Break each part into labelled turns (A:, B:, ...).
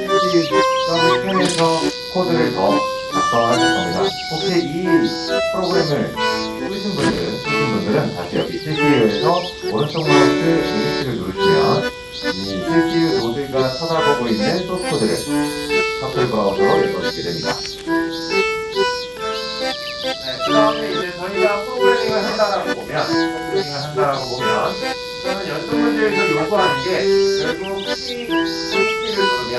A: PC.10에서 코드를 더 작성하실 겁니다. 혹시 이 프로그램을 쓰신 분들은 다시 여기 CPU에서 오른쪽 마우스 Es를 누르시면 이 CPU 노드가 쳐다보고 있는 소스 코드를 셔틀 브라우저로 읽어주게 됩니다. 네, 그 다음에 이제 저희가 프로그래밍을 한다라고 보면, 저는 연습 문제에서 요구하는 게 결국 C를 누르면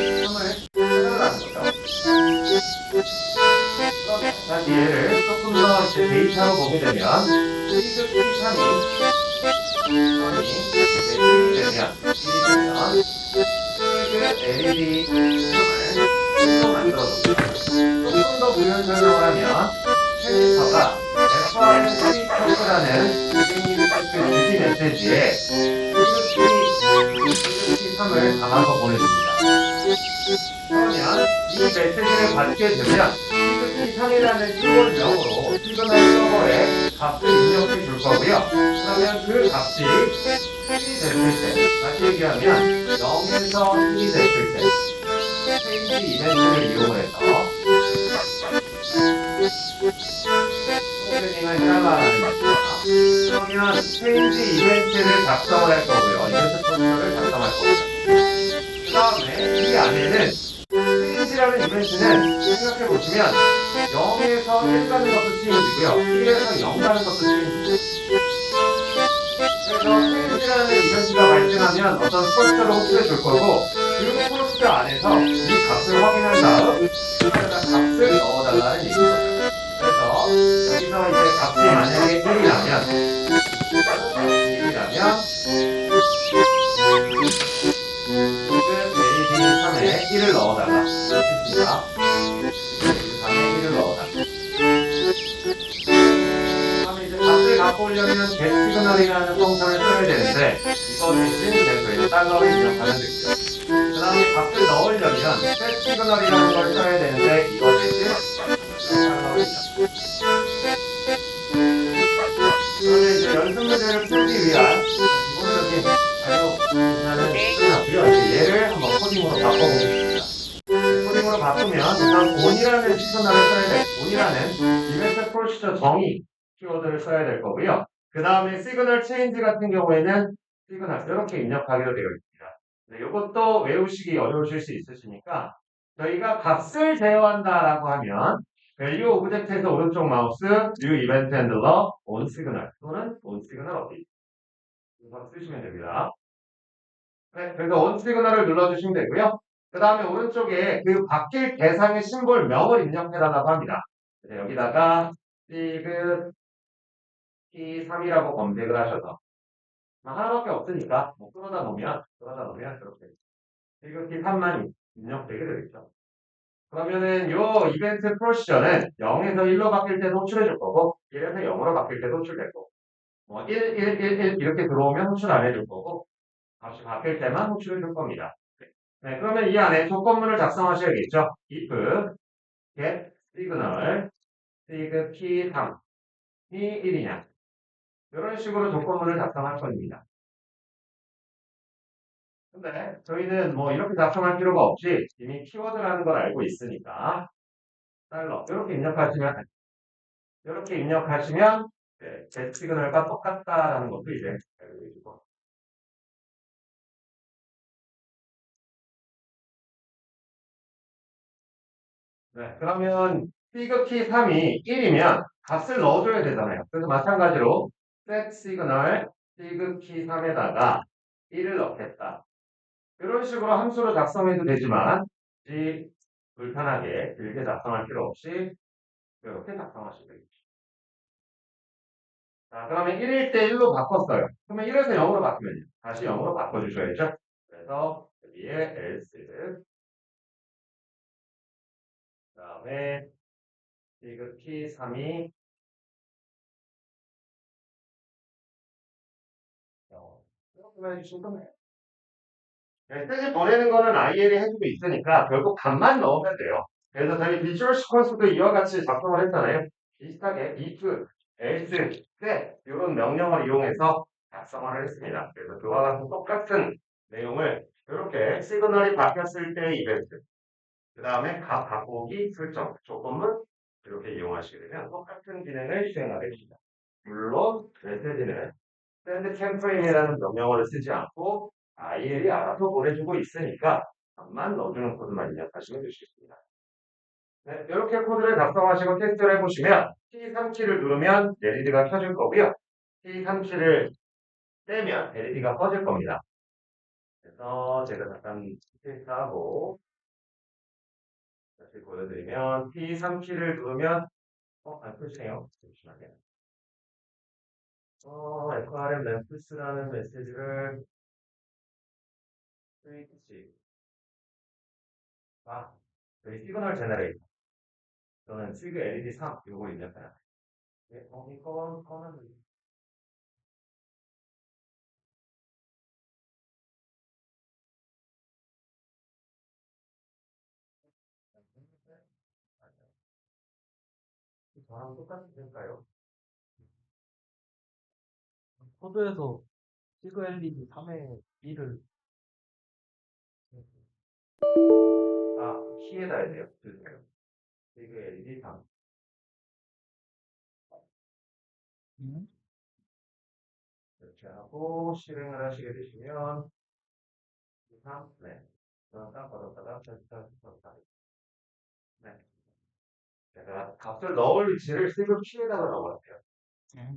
A: A3을 찾아라는 거죠. 다시 얘를 조금 더 이제 데이터로 보게 되면 P3이 LED 을 만들어줍니다. 조금 더 부연 설명을 하면 캐릭터가 FR3라는 주기 메시지에 P3을 담아서 보내줍니다. 그러면 이 메시지를 받게 되면 P3이라는 키워드명으로 시그널 서버에 값을 입력해 줄 거고요. 그러면 그 값이 1이 됐을 때, 다시 얘기하면 0에서 1이 됐을 때 체인지 이벤트를 이용해서 프로그래밍을 짜라는 것입니다. 그러면 체인지 이벤트를 작성을 할 거고요. 이벤트 프로젝트를 작성할 거고요. 그 다음에 이 안에는 체인지라는 이벤트는 생각해보시면 0에서 1 가는 것도 체인지고요. 1에서 0 가는 것도 체인지고요. 그래서 체인지라는 이벤트가 발생하면 어떤 포스터를 호출해 줄 거고 그 포스터 안에서 이 값을 확인한 다음 여기다가 값을 넣어달라는 얘기죠. 그래서 여기서 이제 값이 만약에 1이라면 AD3에 1을 넣어달라. 좋습니다. AD3에 1을 넣어달라. 다음에 이제 값을 갖고 오려면 getSignal이라는 펑션을 써야 되는데 이거 대신 저희는 달러를 입력하면 되고요. 그 다음에 값을 넣으려면 setSignal이라는 걸 써야 되는데 이거 대신 달러를 입력. 그러면 이제 연습 문제를 풀기 위한 기본적인 자료 분야는 끝났고요. 얘를 한번 코딩으로 바꿔보겠습니다. 코딩으로 바꾸면 우선 on이라는 시그널을 써야 될, on이라는 이벤트 프로시저 정의 키워드를 써야 될 거고요. 그 다음에 시그널 체인지 같은 경우에는 시그널 이렇게 입력하기로 되어 있습니다. 네, 이것도 외우시기 어려우실 수 있으시니까 저희가 값을 제어한다라고 하면 value 오브젝트에서 오른쪽 마우스 new event handler on signal 또는 on signal update 이거 쓰시면 됩니다. 네, 그래서 on signal을 눌러주시면 되고요. 그 다음에 오른쪽에 그 바뀔 대상의 심볼명을 입력해달라고 합니다. 네, 여기다가 시그 P3이라고 검색을 하셔서 하나밖에 없으니까 뭐 끌어다 놓으면 이렇게 시그 P3만 입력되게 되겠죠. 그러면은 요 이벤트 프로시저는 0에서 1로 바뀔 때 호출해 줄 거고 1에서 0으로 바뀔 때 호출될 거고 뭐 1, 1, 1, 1 이렇게 들어오면 호출 안 해줄 거고 값이 바뀔 때만 호출해 줄 겁니다. 네, 그러면 이 안에 조건문을 작성하셔야겠죠. if get signal sig p3이 1이냐 이런 식으로 조건문을 작성할 겁니다. 근데 저희는 뭐 이렇게 작성할 필요가 없이 이미 키워드라는 걸 알고 있으니까 달러 이렇게 입력하시면 네, 제 시그널과 똑같다라는 것도 이제 알고 계시고 네, 그러면 시그키 3이 1이면 값을 넣어줘야 되잖아요. 그래서 마찬가지로 set 시그널 시그키 3에다가 1을 넣겠다. 이런 식으로 함수로 작성해도 되지만 굳이 불편하게 길게 작성할 필요 없이 이렇게 작성하시면 되겠죠. 자, 그러면 1일 때 1로 바꿨어요. 그러면 1에서 0으로 바꾸면요. 다시 0으로 바꿔주셔야죠. 그래서 여기에 else, 그 다음에 시그키 3이 이렇게만 해주시면 끝나요. 메시지 보내는 거는 IL이 해주고 있으니까 결국 값만 넣으면 돼요. 그래서 저희 비주얼 시퀀스도 이와 같이 작성을 했잖아요. 비슷하게 if, else, set 이런 명령을 이용해서 작성을 했습니다. 그래서 그와 같은 똑같은 내용을 이렇게 시그널이 바뀌었을 때의 이벤트, 그 다음에 값 바꾸기 설정, 조건문 이렇게 이용하시게 되면 똑같은 기능을 수행하게 됩니다. 물론 메시지는 send 캠프레임이라는 명령어를 쓰지 않고 IL이 알아서 보내주고 있으니까 값만 넣어주는 코드만 입력하시면 되시겠습니다. 네, 이렇게 코드를 작성하시고 테스트를 해보시면 T3키를 누르면 LED가 켜질 거고요. T3키를 떼면 LED가 꺼질 겁니다. 그래서 제가 잠깐 테스트하고 다시 보여드리면 T3키를 누르면 안 켜지네요. 잠시만요. FRM 램프스라는 메시지를 스위치 여기 시그널 제너레이터 저는 트리그 LED 3 요거 입력해요. 네, 이건 꺼면 저랑 똑같이 될까요? 코드에서 시그 LED 3의 1을 키에다 해야 돼요. 죄송해요. 시그 LED 3 이렇게 하고 실행을 하시게 되시면 3, 네. 저는 딱 받았다가 펼쳤다. 네. 제가 값을 넣을 위치를 시그 키에다가 넣어볼게요.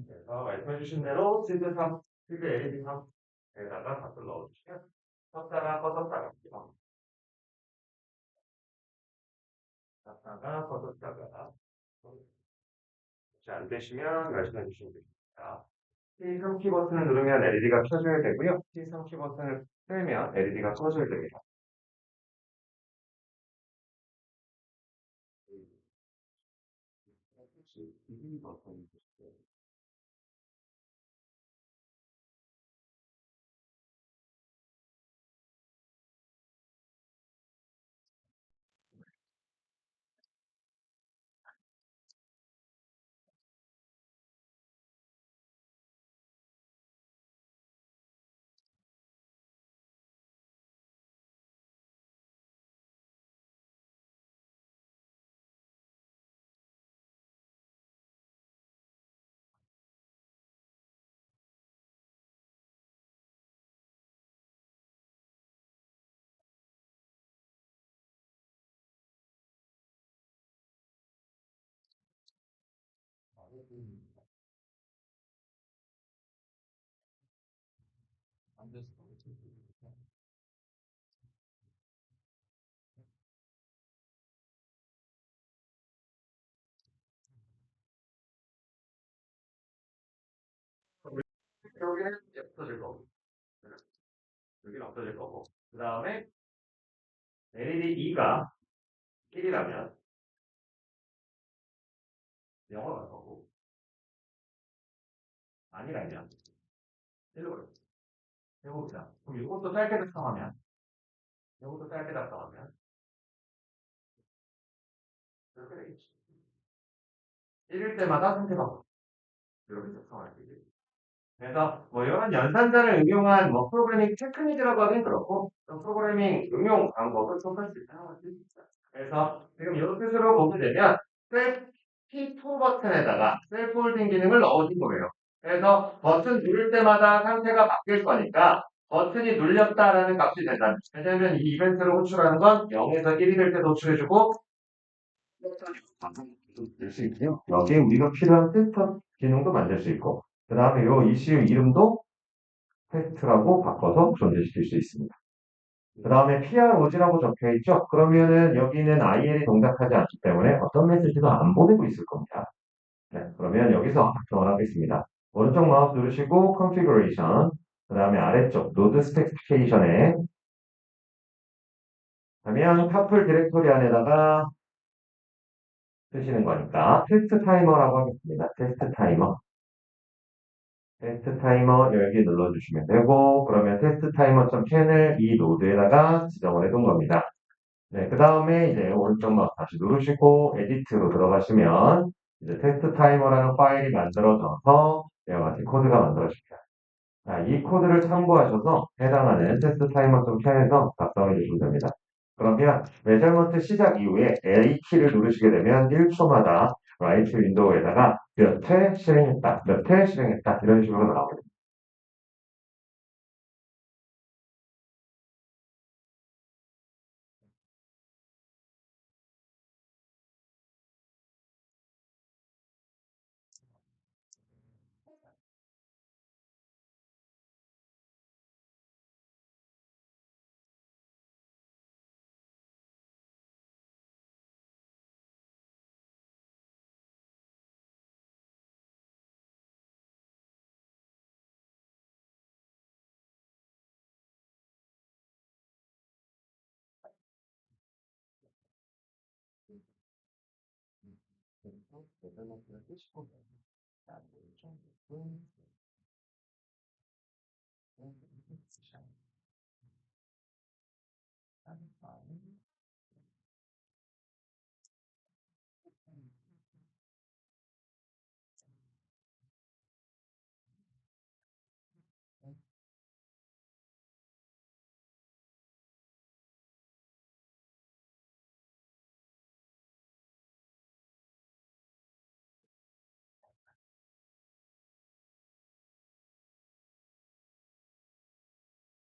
A: 그래서 말씀해주신 대로 시그 3, 시그 LED 3에다가 값을 넣어주시면 켰다가 꺼졌다가 켰다가 꺼졌다가 안 되시면 말씀해 주시면 됩니다. T3키 버튼을 누르면 LED가 켜져야 되고요. T3키 버튼을 빼면 LED가 꺼져야 됩니다. 이 버튼이 있어요. 안 됐어. 여기는 이제 없어질 거고, 여기는 없어질 거고. 그 다음에 LED 2가 1이라면 0가 갈 거고, 아니라면 1로 갈 거고. 해봅시다. 그럼 이것도 짧게 작성하면, 이것도 짧게 작성하면 이렇게 되겠죠. 1일 때마다 상태 바꿔. 이렇게 작성할 수 있겠죠. 그래서 뭐 이런 연산자를 응용한 뭐 프로그래밍 테크닉이라고 하긴 그렇고 좀 프로그래밍 응용 방법을 똑같이 사용할 수 있습니다. 그래서 지금 이 뜻으로 보게 되면 셀 P2 버튼에다가 셀프 홀딩 기능을 넣어준 거예요. 그래서 버튼 누를 때마다 상태가 바뀔 거니까 버튼이 눌렸다라는 값이 된다. 왜냐하면 이 이벤트를 호출하는 건 0에서 1이 될 때 호출해주고 될 수 있고요. 여기에 우리가 필요한 필터 기능도 만들 수 있고 그 다음에 이 ECU 이름도 테스트라고 바꿔서 존재시킬 수 있습니다. 그 다음에 PROG라고 적혀 있죠? 그러면은 여기는 IL이 동작하지 않기 때문에 어떤 메시지도 안 보내고 있을 겁니다. 네, 그러면 여기서 작성을 하겠습니다. 오른쪽 마우스 누르시고 Configuration, 그 다음에 아래쪽 Node Specification에 그러면 카플 디렉토리 안에다가 쓰시는 거니까 테스트 타이머라고 하겠습니다. 테스트 타이머. 테스트 타이머 여기 눌러주시면 되고 그러면 테스트 타이머.can을 이 노드에다가 지정을 해둔 겁니다. 네, 그 다음에 이제 오른쪽 마우스 다시 누르시고 에디트로 들어가시면 이제 테스트 타이머라는 파일이 만들어져서 이와 같은 코드가 만들어집니다. 자, 이 코드를 참고하셔서 해당하는 테스트 타이머 캔에서 작성해 주시면 됩니다. 그러면 메저먼트 시작 이후에 A키를 누르시게 되면 1초마다 라이트 윈도우에다가 몇 회 실행했다, 몇 회 실행했다 이런 식으로 나옵니다. 메저먼트를 끄시고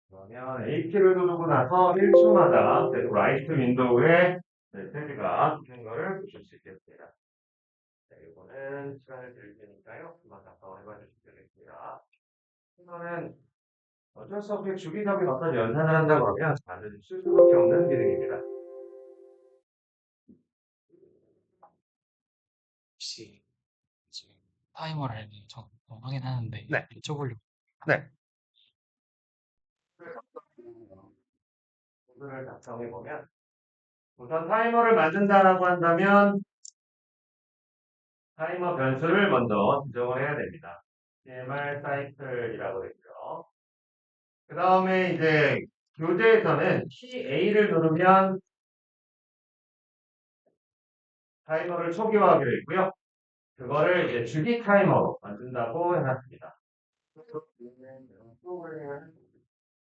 A: 그러면 A키를 누르고 나서 1초마다 계속 라이트 윈도우에 메시지가 뜨는 것을 보실 수 있겠습니다. 자, 이거는 시간을 드릴 테니까요. 한번 작성해봐 주시면 되겠습니다. 이거는 어쩔 수 없이 주기적인 어떤 연산을 한다고 하면 반드시 쓸 수밖에 없는 기능입니다.
B: 혹시 지금 타이머를 정하긴 하는데
A: 네.
B: 여쭤보려고.
A: 네. 코드를 작성해 보면 우선 타이머를 만든다라고 한다면 타이머 변수를 먼저 지정을 해야 됩니다. TMR 사이클이라고 되죠. 그 다음에 이제 교재에서는 키 A를 누르면 타이머를 초기화하기로 했고요. 그거를 이제 주기 타이머로 만든다고 해놨습니다.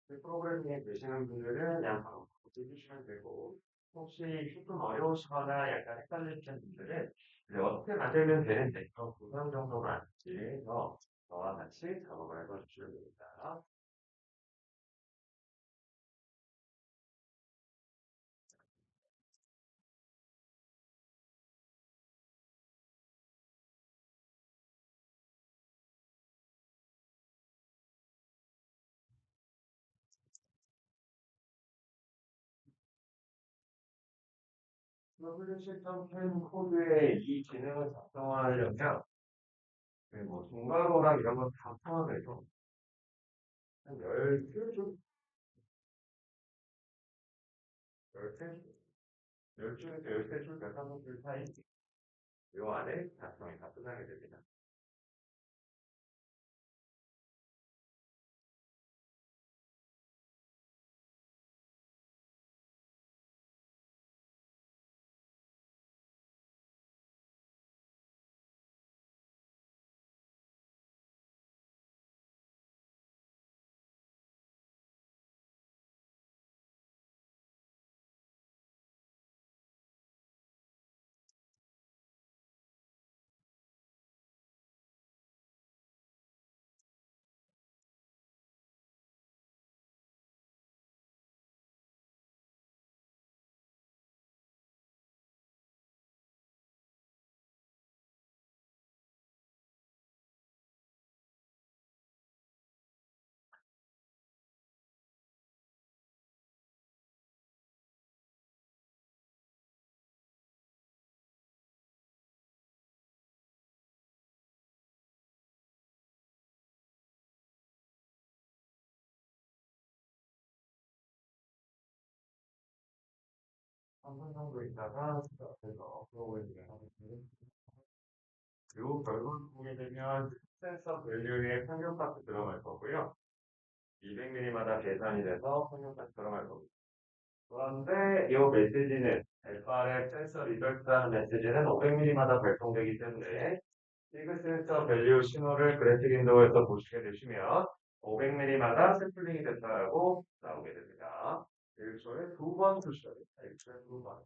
A: 프로그래밍에 계시는 분들은 양방 해주시면 되고, 혹시 조금 어려우시거나 약간 헷갈리시는 분들은 이제 어떻게 만들면 되는지 그런 구성 정도만 해서 저와 같이 작업을 해봐주시면 됩니다. WC.10 코드의 이 기능을 작성하려면 뭐 동가로랑 이런 거 다 포함해서 한 10줄, 13줄, 10줄에서 13줄, 13줄 사이 요 안에 작성이 다 끝나게 됩니다. 한 분 정도 있다가 앞에서 프로그래밍을 하고 있는 요 결과를 보게 되면 센서 밸류에 평균값이 들어갈 거고요. 200mm마다 계산이 돼서 평균값이 들어갈 겁니다. 그런데 이 메시지는 FRF 센서 리더스라는 메시지는 500mm마다 발송되기 때문에 시그 센서 밸류 신호를 그래픽 윈도우에서 보시게 되시면 500mm마다 샘플링이 됐다라고 나오게 됩니다. 1초에 2번 수셔야 됩니다. 1초에 2번.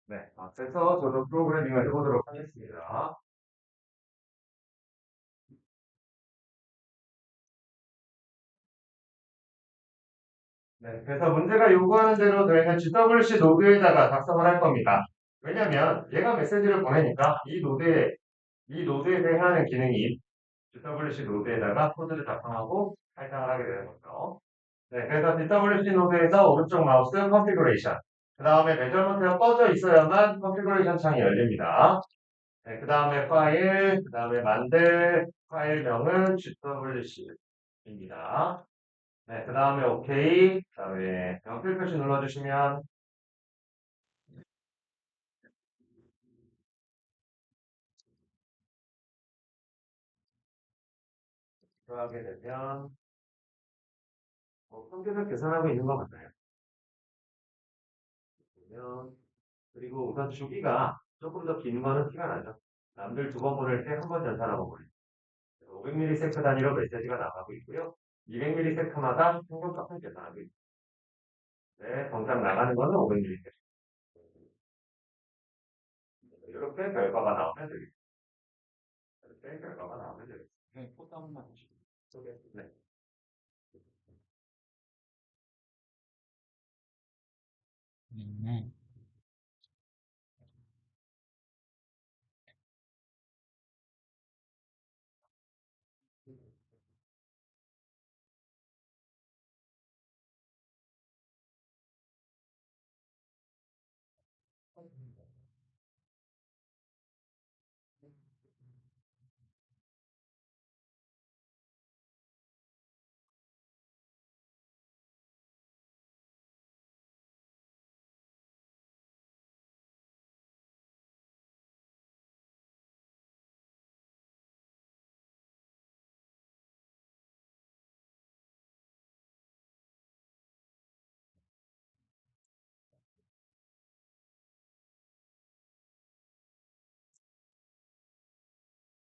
A: 네, 그래서 저도 프로그래밍을 해보도록 하겠습니다. 네, 그래서 문제가 요구하는 대로 저희는 GWC 노드에다가 작성을 할 겁니다. 왜냐면 얘가 메시지를 보내니까 이 노드에 대응하는 기능이 GWC 노드에다가 코드를 작성하고 할당을 하게 되는 거죠. 네, 그래서 GWC 노드에서 오른쪽 마우스 컨피그레이션, 그 다음에 메저먼트가 꺼져 있어야만 컨피그레이션 창이 열립니다. 네, 그 다음에 파일, 그 다음에 만들 파일명은 GWC입니다. 네, 그 다음에 OK, 그 다음에 연필 표시 눌러주시면 들어가게 되면 컴퓨터 계산하고 있는 것 같나요? 보면 그리고 우선 주기가 조금 더 긴 거는 티가 나죠. 남들 2번 보낼 때 한 번 전산하고 보내요. 500ms 단위로 메시지가 나가고 있고요. 200ms마다 평균값을 계산하고 있습니다. 네, 정작 나가는 거는 500ms. 이렇게 결과가 나오면 되겠습니다. 이렇게 결과가 나오면 되겠습니다.
B: 네, 꽃 한 번만 주시고.
A: 네.
B: 음.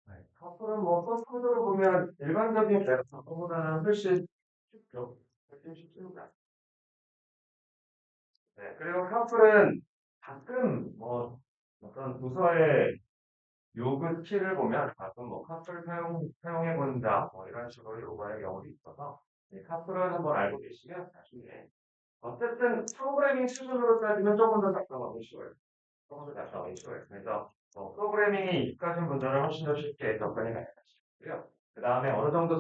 A: 네, 커플은 뭐 소스코드로 보면 일반적인 랩커보다는 훨씬 쉽죠. 훨씬 쉽습니다. 네, 그리고 카풀은 가끔 뭐 어떤 부서의 요구 키를 보면 가끔 뭐 카풀 사용해 본다 뭐 이런 식으로 요구하는 경우도 있어서 이 카풀은 한번 알고 계시면 나중에 어쨌든 프로그래밍 수준으로 따지면 조금 더 작성하기 쉬워요. 조금 더 작성하기 쉬워요. 그래서 프로그래밍이 익숙하신 분들은 훨씬 더 쉽게 접근이 가능하시고요. 그 다음에 어느 정도